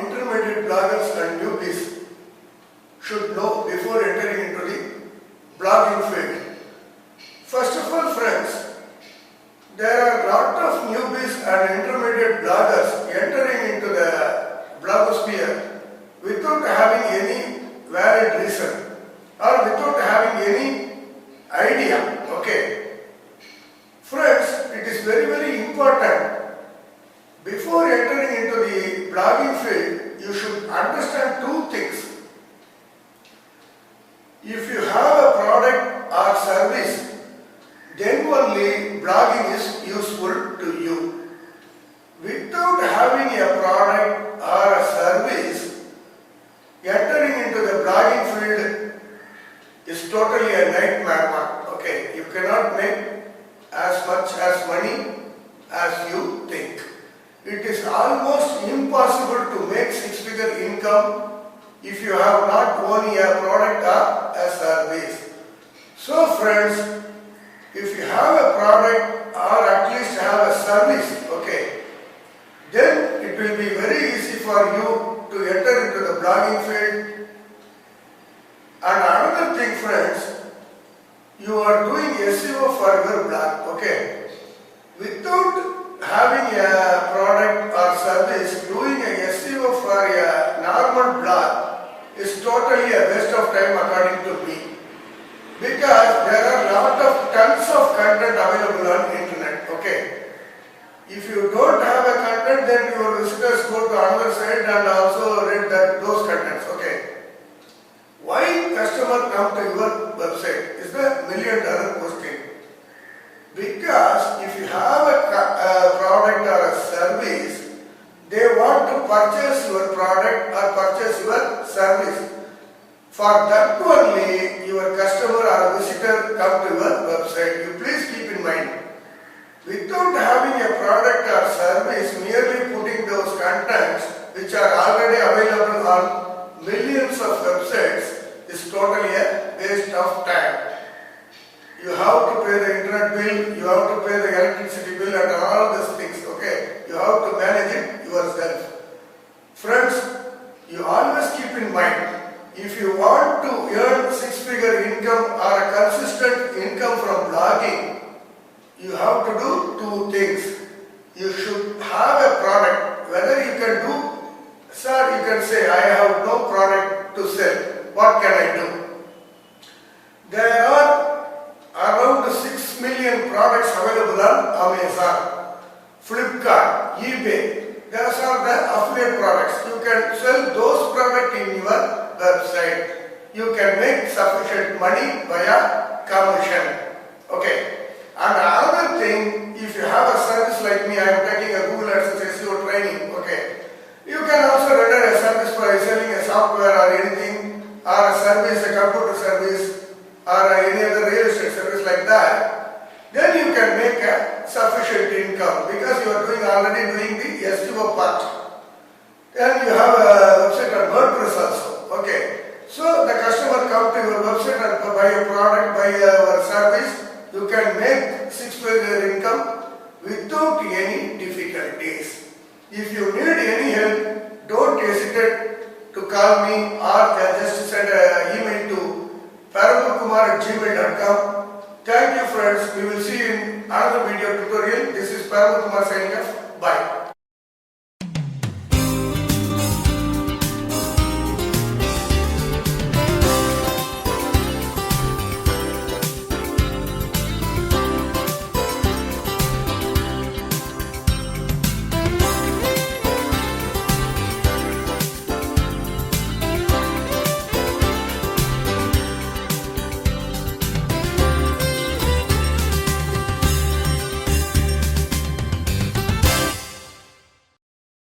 intermediate bloggers and newbies should know before entering into the blogging field. First of all, friends, there are a lot of newbies and intermediate bloggers entering into the blogosphere without having any valid reason or without having any idea. Okay. Friends, it is very, very important. Before entering into the blogging field, you should understand two things. If you have a product or service, then only blogging is useful to you. Without having a product or a service, entering into the blogging field is totally a nightmare. Okay, you cannot make as much as money as you think. It is almost impossible to make six-figure income if you have not only a product or a service. So friends, if you have a product or at least have a service, okay, then it will be very easy for you to enter into the blogging field. And another thing, friends, you are doing SEO for your blog, okay. Without having a product or service, doing a SEO for a normal blog is totally a waste of time according to me. Because there are tons of content available on internet, okay. If you don't have a content, then your visitors go to another site and also read those contents, okay. Why customer come to your website is the $1,000,000 question. Because if you have a product or a service, they want to purchase your product or purchase your service. For that only your customer or visitor come to your website. You please keep in mind, without having a product or service, merely putting those contents which are already available on millions of websites is totally a waste of time. You have to pay the internet bill, you have to pay the electricity bill and all these things, okay. You have to manage it yourself. Friends, you always keep in mind, if you want to earn six-figure income or a consistent income from blogging, you have to do two things. You should have a product. Whether you can do, sir, you can say, I have no product to sell. What can I do? There are around 6 million products available on Amazon, Flipkart, eBay. Those are the affiliate products. You can sell those products in your website. You can make sufficient money via commission. Okay. And another thing, if you have a service like me, I am taking a Google AdSense SEO training. Okay. You can also render a service by selling a software or anything, or a service, a computer service, or any other real estate service like that. Then you can make a sufficient income because you are already doing the SEO part. Then you have a website on WordPress also. Okay. So the customer come to your website and buy a product, buy your service. You can make six-figure income without any difficulties. If you need any help, don't hesitate to call me or just send an email to paramulkumar@gmail.com. Thank you, friends. We will see you in another video tutorial. This is Paramulkumar signing off.